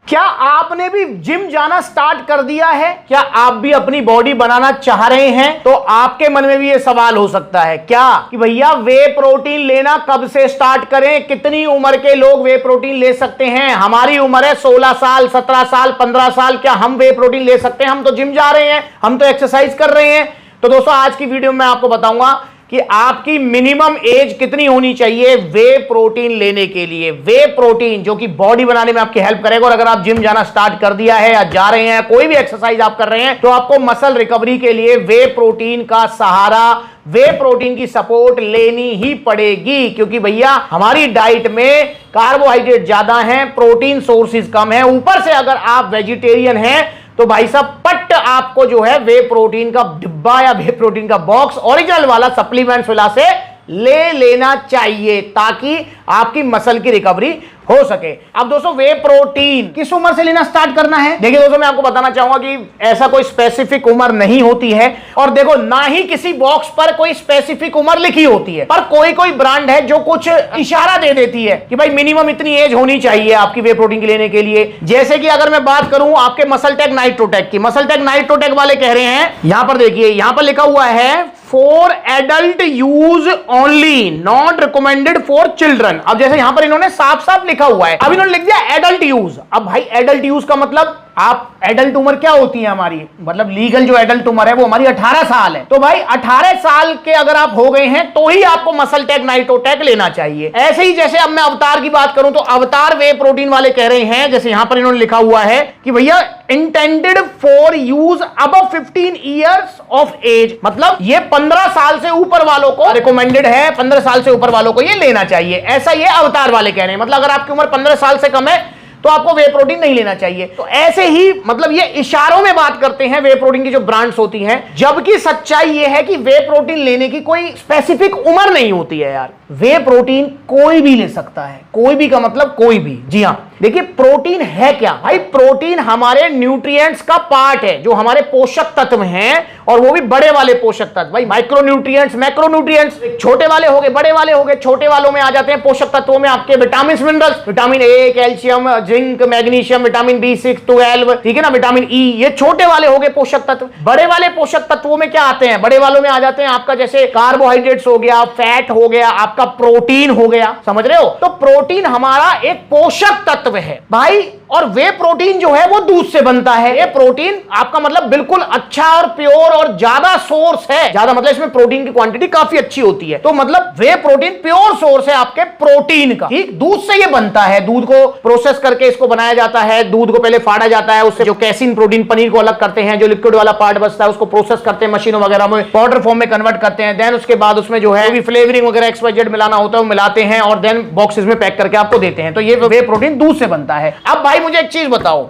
क्या आपने भी जिम जाना स्टार्ट कर दिया है? क्या आप भी अपनी बॉडी बनाना चाह रहे हैं? तो आपके मन में भी ये सवाल हो सकता है क्या कि भैया वे प्रोटीन लेना कब से स्टार्ट करें? कितनी उम्र के लोग वे प्रोटीन ले सकते हैं? हमारी उम्र है 16 साल, 17 साल, 15 साल, क्या हम वे प्रोटीन ले सकते हैं? हम तो जिम जा रहे हैं, हम तो एक्सरसाइज कर रहे हैं। तो दोस्तों आज की वीडियो में आपको बताऊंगा कि आपकी मिनिमम एज कितनी होनी चाहिए वे प्रोटीन लेने के लिए। वे प्रोटीन जो कि बॉडी बनाने में आपकी हेल्प करेगा। और अगर आप जिम जाना स्टार्ट कर दिया है या जा रहे हैं, कोई भी एक्सरसाइज आप कर रहे हैं, तो आपको मसल रिकवरी के लिए वे प्रोटीन का सहारा, वे प्रोटीन की सपोर्ट लेनी ही पड़ेगी। क्योंकि भैया हमारी डाइट में कार्बोहाइड्रेट ज्यादा है, प्रोटीन सोर्सेज कम है, ऊपर से अगर आप वेजिटेरियन हैं तो भाई साहब पट आपको जो है वे प्रोटीन का डिब्बा या वे प्रोटीन का बॉक्स ओरिजिनल वाला सप्लीमेंट्स वाला से ले लेना चाहिए ताकि आपकी मसल की रिकवरी हो सके। अब दोस्तों वे प्रोटीन किस उम्र से लेना स्टार्ट करना है? देखिए दोस्तों मैं आपको बताना चाहूंगा कि ऐसा कोई स्पेसिफिक उम्र नहीं होती है, और देखो ना ही किसी बॉक्स पर कोई स्पेसिफिक उम्र लिखी होती है, पर कोई कोई ब्रांड है जो कुछ इशारा दे देती है कि भाई मिनिमम इतनी एज होनी चाहिए आपकी वे प्रोटीन लेने के लिए। जैसे कि अगर मैं बात करूं आपके मसलटेक नाइट्रोटेक की, मसलटेक नाइट्रोटेक वाले कह रहे हैं, यहां पर देखिए यहां पर लिखा हुआ है for adult use only, not recommended for children. अब जैसे यहां पर इन्होंने साफ साफ लिखा हुआ है, अब इन्होंने लिख दिया एडल्ट यूज। अब भाई एडल्ट यूज का मतलब आप एडल्ट उम्र क्या होती है हमारी, मतलब लीगल जो एडल्ट उम्र है वो हमारी 18 साल है। तो भाई 18 साल के अगर आप हो गए हैं तो ही आपको मसलटेक नाइट्रोटेक लेना चाहिए। ऐसे ही जैसे अब मैं अवतार की बात करूं तो अवतार वे प्रोटीन वाले कह रहे हैं, जैसे यहां पर इन्होंने लिखा हुआ है कि भैया intended for use above 15 years of age, मतलब ये 15 साल से ऊपर वालों को रिकमेंडेड है, 15 साल से ऊपर वालों को ये लेना चाहिए। ऐसा ये अवतार वाले कह रहे हैं, मतलब अगर आपकी उम्र 15 साल से कम है तो आपको वे प्रोटीन नहीं लेना चाहिए। तो ऐसे ही मतलब ये इशारों में बात करते हैं वे प्रोटीन की जो ब्रांड्स होती हैं, जबकि सच्चाई ये है कि वे प्रोटीन लेने की कोई स्पेसिफिक उम्र नहीं होती है यार। वे प्रोटीन कोई भी ले सकता है, कोई भी का मतलब कोई भी। जी हां, देखिए प्रोटीन है क्या भाई? प्रोटीन हमारे न्यूट्रिएंट्स का पार्ट है, जो हमारे पोषक तत्व हैं, और वो भी बड़े वाले पोषक तत्व। भाई माइक्रो न्यूट्रिएंट्स, मैक्रो न्यूट्रिएंट्स, छोटे वाले हो गए, बड़े वाले हो गए। छोटे वालों में आ जाते हैं पोषक तत्वों में आपके vitamin minerals, vitamin A, calcium, zinc, magnesium, vitamin B6, 12, ठीक है ना, विटामिन ई, ये छोटे वाले हो गए पोषक तत्व। बड़े वाले पोषक तत्वों में क्या आते हैं? बड़े वालों में आ जाते हैं आपका जैसे कार्बोहाइड्रेट्स हो गया, फैट हो गया, आपका प्रोटीन हो गया, समझ रहे हो? तो प्रोटीन हमारा एक पोषक तत्व है भाई, और वे प्रोटीन जो है वो दूध से बनता है। ये प्रोटीन आपका मतलब बिल्कुल अच्छा और प्योर और ज्यादा सोर्स है, ज्यादा मतलब इसमें प्रोटीन की क्वांटिटी काफी अच्छी होती है। तो मतलब वे प्रोटीन प्योर सोर्स है आपके प्रोटीन का, ठीक? दूध से ये बनता है, दूध को प्रोसेस करके इसको बनाया जाता है। दूध को पहले फाड़ा जाता है, उससे जो कैसीन प्रोटीन पनीर को अलग करते हैं, जो लिक्विड वाला पार्ट बचता है उसको प्रोसेस करते हैं मशीनों वगैरह में, पाउडर फॉर्म में कन्वर्ट करते हैं। देन उसके बाद उसमें जो है फ्लेवरिंग वगैरह XYZ मिलाना होता है वो मिलाते हैं, और देन बॉक्सेस में पैक करके आपको देते हैं। तो ये वे प्रोटीन दूध से बनता है। अब भाई मुझे एक चीज बताओ,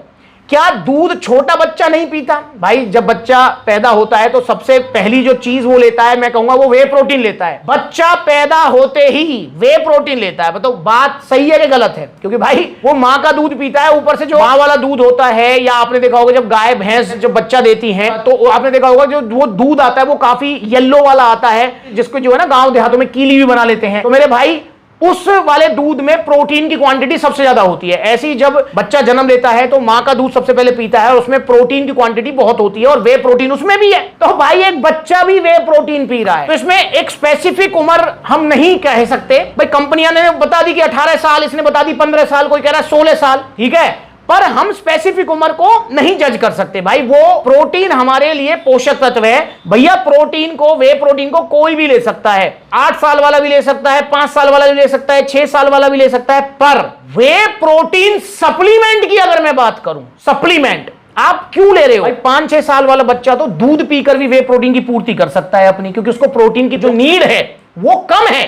क्या दूध छोटा बच्चा नहीं पीता? भाई जब बच्चा पैदा होता है तो सबसे पहली जो चीज वो लेता है, मैं कहूंगा वो वे प्रोटीन लेता है। बच्चा पैदा होते ही वे प्रोटीन लेता है। बताओ बात सही है कि गलत है? क्योंकि भाई वो माँ का दूध पीता है, ऊपर से जो माँ वाला दूध होता है, या आपने देखा होगा जब गाय भैंस जब बच्चा देती हैं तो आपने देखा होगा जो वो दूध आता है वो काफी येलो वाला आता है, जिसको जो है ना गांव देहातों में कीली भी बना लेते हैं। तो मेरे भाई उस वाले दूध में प्रोटीन की क्वांटिटी सबसे ज्यादा होती है। ऐसे ही जब बच्चा जन्म लेता है तो मां का दूध सबसे पहले पीता है, और उसमें प्रोटीन की क्वांटिटी बहुत होती है, और वे प्रोटीन उसमें भी है। तो भाई एक बच्चा भी वे प्रोटीन पी रहा है, तो इसमें एक स्पेसिफिक उम्र हम नहीं कह सकते। भाई कंपनियां ने बता दी कि 18 साल, इसने बता दी 15 साल, कोई कह रहा है 16 साल, ठीक है, पर हम स्पेसिफिक उम्र को नहीं जज कर सकते। भाई वो प्रोटीन हमारे लिए पोषक तत्व है भैया। प्रोटीन को, वे प्रोटीन को कोई भी ले सकता है, 8 साल वाला भी ले सकता है, 5 साल वाला भी ले सकता है, 6 साल वाला भी ले सकता है। पर वे प्रोटीन सप्लीमेंट की अगर मैं बात करूं, सप्लीमेंट आप क्यों ले रहे हो? भाई 5-6 साल वाला बच्चा तो दूध पीकर भी वे प्रोटीन की पूर्ति कर सकता है अपनी, क्योंकि उसको प्रोटीन की जो नीड है वो कम है।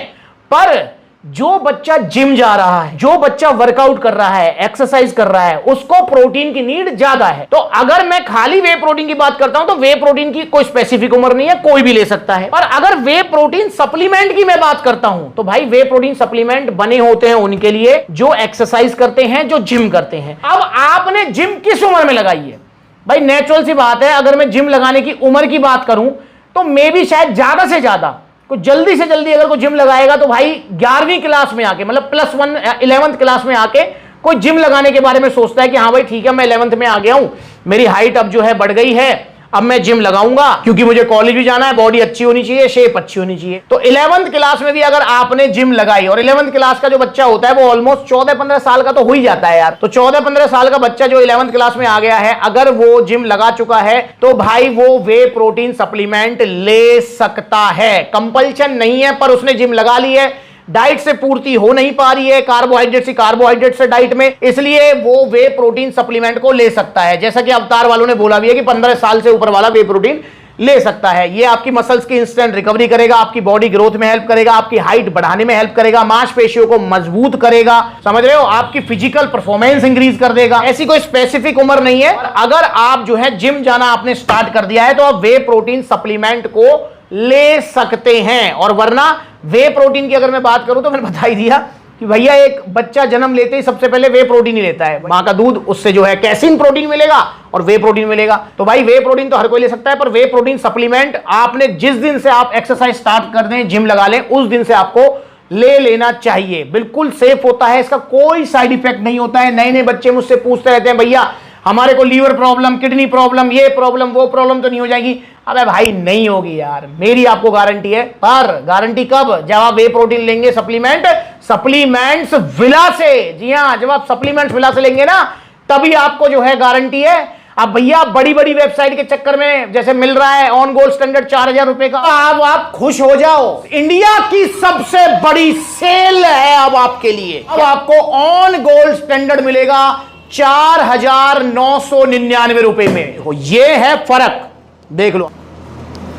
पर जो बच्चा जिम जा रहा है, जो बच्चा वर्कआउट कर रहा है, एक्सरसाइज कर रहा है, उसको प्रोटीन की नीड ज्यादा है। तो अगर मैं खाली वे प्रोटीन की बात करता हूं तो वे प्रोटीन की कोई स्पेसिफिक उम्र नहीं है, कोई भी ले सकता है। पर अगर वे प्रोटीन सप्लीमेंट की मैं बात करता हूं तो भाई वे प्रोटीन सप्लीमेंट बने होते हैं उनके लिए जो एक्सरसाइज करते हैं, जो जिम करते हैं। अब आपने जिम किस उम्र में लगाई है? भाई नेचुरल सी बात है, अगर मैं जिम लगाने की उम्र की बात करूं तो मे भी शायद ज्यादा से ज्यादा को जल्दी से जल्दी अगर कोई जिम लगाएगा तो भाई 11वीं क्लास में आके, मतलब +1 11th क्लास में आके कोई जिम लगाने के बारे में सोचता है कि हाँ भाई ठीक है, मैं 11th में आ गया हूं, मेरी हाइट अब जो है बढ़ गई है, अब मैं जिम लगाऊंगा क्योंकि मुझे कॉलेज भी जाना है, बॉडी अच्छी होनी चाहिए, शेप अच्छी होनी चाहिए। तो 11th क्लास में भी अगर आपने जिम लगाई, और 11th क्लास का जो बच्चा होता है वो ऑलमोस्ट 14-15 साल का तो हो ही जाता है यार, तो 14-15 साल का बच्चा जो 11th क्लास में आ गया है, अगर वो जिम लगा चुका है तो भाई वो वे प्रोटीन सप्लीमेंट ले सकता है। कंपल्शन नहीं है, पर उसने जिम लगा ली है, डाइट से पूर्ति हो नहीं पा रही है, कार्बोहाइड्रेट से डाइट में, इसलिए वो वे प्रोटीन सप्लीमेंट को ले सकता है। जैसा कि अवतार वालों ने बोला भी है कि 15 साल से ऊपर वाला वे प्रोटीन ले सकता है। ये आपकी मसल्स की इंस्टेंट रिकवरी करेगा, आपकी बॉडी ग्रोथ में हेल्प करेगा, आपकी हाइट बढ़ाने में हेल्प करेगा, मांसपेशियों को मजबूत करेगा, समझ रहे हो, आपकी फिजिकल परफॉर्मेंस इंक्रीज कर देगा। ऐसी कोई स्पेसिफिक उम्र नहीं है। अगर आप जो है जिम जाना आपने स्टार्ट कर दिया है तो आप वे प्रोटीन सप्लीमेंट को ले सकते हैं। और वरना वे प्रोटीन की अगर मैं बात करूं तो मैंने बता ही दिया कि भैया एक बच्चा जन्म लेते ही सबसे पहले वे प्रोटीन ही लेता है, मां का दूध, उससे जो है कैसीन प्रोटीन मिलेगा और वे प्रोटीन मिलेगा। तो भाई वे प्रोटीन तो हर कोई ले सकता है, पर वे प्रोटीन सप्लीमेंट आपने जिस दिन से आप एक्सरसाइज स्टार्ट कर दें, जिम लगा लें, उस दिन से आपको ले लेना चाहिए। बिल्कुल सेफ होता है, इसका कोई साइड इफेक्ट नहीं होता है। नए नए बच्चे मुझसे पूछते रहते हैं भैया हमारे को लीवर प्रॉब्लम, किडनी प्रॉब्लम, ये प्रॉब्लम, वो प्रॉब्लम तो नहीं हो जाएगी? अबे भाई नहीं होगी यार, मेरी आपको गारंटी है। पर गारंटी कब? जब आप वे प्रोटीन लेंगे सप्लीमेंट्स विला से। जी हां, जब आप सप्लीमेंट्स विला से लेंगे ना, तभी आपको जो है गारंटी है। अब भैया बड़ी बड़ी वेबसाइट के चक्कर में जैसे मिल रहा है ऑन गोल्ड स्टैंडर्ड 4000 रुपए का, अब आप खुश हो जाओ। इंडिया की सबसे बड़ी सेल है अब आपके लिए। अब आपको ऑन गोल्ड स्टैंडर्ड मिलेगा 4999 रुपए में। ये है फर्क, देख लो।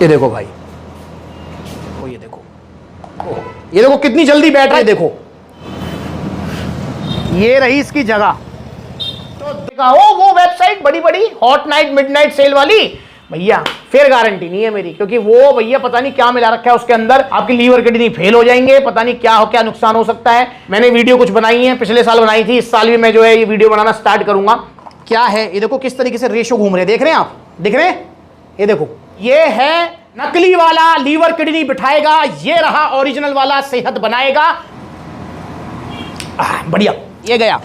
ये देखो भाई, ये देखो, ये देखो कितनी जल्दी बैठ रहा है, देखो ये रही इसकी जगह। तो देखा वो वेबसाइट बड़ी बड़ी हॉट नाइट मिडनाइट सेल वाली, भैया फिर गारंटी नहीं है मेरी, क्योंकि वो भैया पता नहीं क्या मिला रखा है उसके अंदर, आपकी लीवर किडनी फेल हो जाएंगे, पता नहीं क्या नुकसान हो सकता है। मैंने वीडियो कुछ बनाई है, पिछले साल बनाई थी, इस साल भी मैं जो है ये वीडियो बनाना स्टार्ट करूंगा। क्या है ये देखो किस तरीके से रेशो घूम रहे, देख रहे हैं आप, दिख रहे हैं? ये देखो, ये है नकली वाला लीवर किडनी बिठाएगा, ये रहा ओरिजिनल वाला सेहत बनाएगा। बढ़िया, ये गया।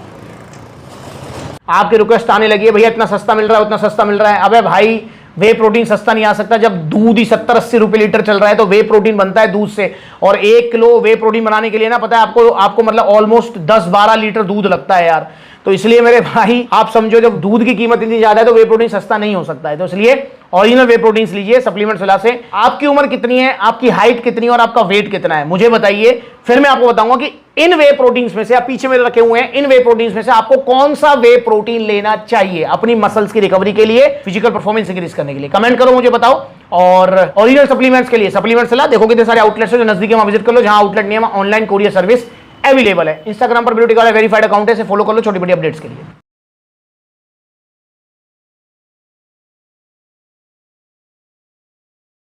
आपकी रिक्वेस्ट आने लगी है भैया इतना सस्ता मिल रहा है, उतना सस्ता मिल रहा है। अबे भाई वे प्रोटीन सस्ता नहीं आ सकता, जब दूध ही 70-80 रुपए लीटर चल रहा है, तो वे प्रोटीन बनता है दूध से। और 1 किलो वे प्रोटीन बनाने के लिए ना, पता है आपको मतलब ऑलमोस्ट 10-12 लीटर दूध लगता है यार। तो इसलिए मेरे भाई आप समझो, जब दूध की कीमत इतनी ज्यादा है तो वे प्रोटीन सस्ता नहीं हो सकता है। तो इसलिए ओरिजिनल वे प्रोटीन लीजिए सप्लीमेंट्स विला से। आपकी उम्र कितनी है, आपकी हाइट कितनी है और आपका वेट कितना है, मुझे बताइए, फिर मैं आपको बताऊंगा कि इन वे प्रोटीन्स में से, आप पीछे मेरे रखे हुए हैं, इन वे प्रोटीन्स में से आपको कौन सा वे प्रोटीन लेना चाहिए अपनी मसल्स की रिकवरी के लिए, फिजिकल परफॉर्मेंस इंक्रीज करने के लिए। कमेंट करो, मुझे बताओ। और ओरिजिनल सप्लीमेंट्स के लिए सप्लीमेंट्स विला देखो कितने सारे आउटलेट्स है, जो नजदीक है वहां विजिट कर लो, जहां आउटलेट नहीं है ऑनलाइन कोरियर सर्विस अवेलेबल है। इंस्टाग्राम पर ब्यूटी का वेरीफाइड अकाउंट है, फॉलो कर लो छोटी बड़ी अपडेट्स के लिए।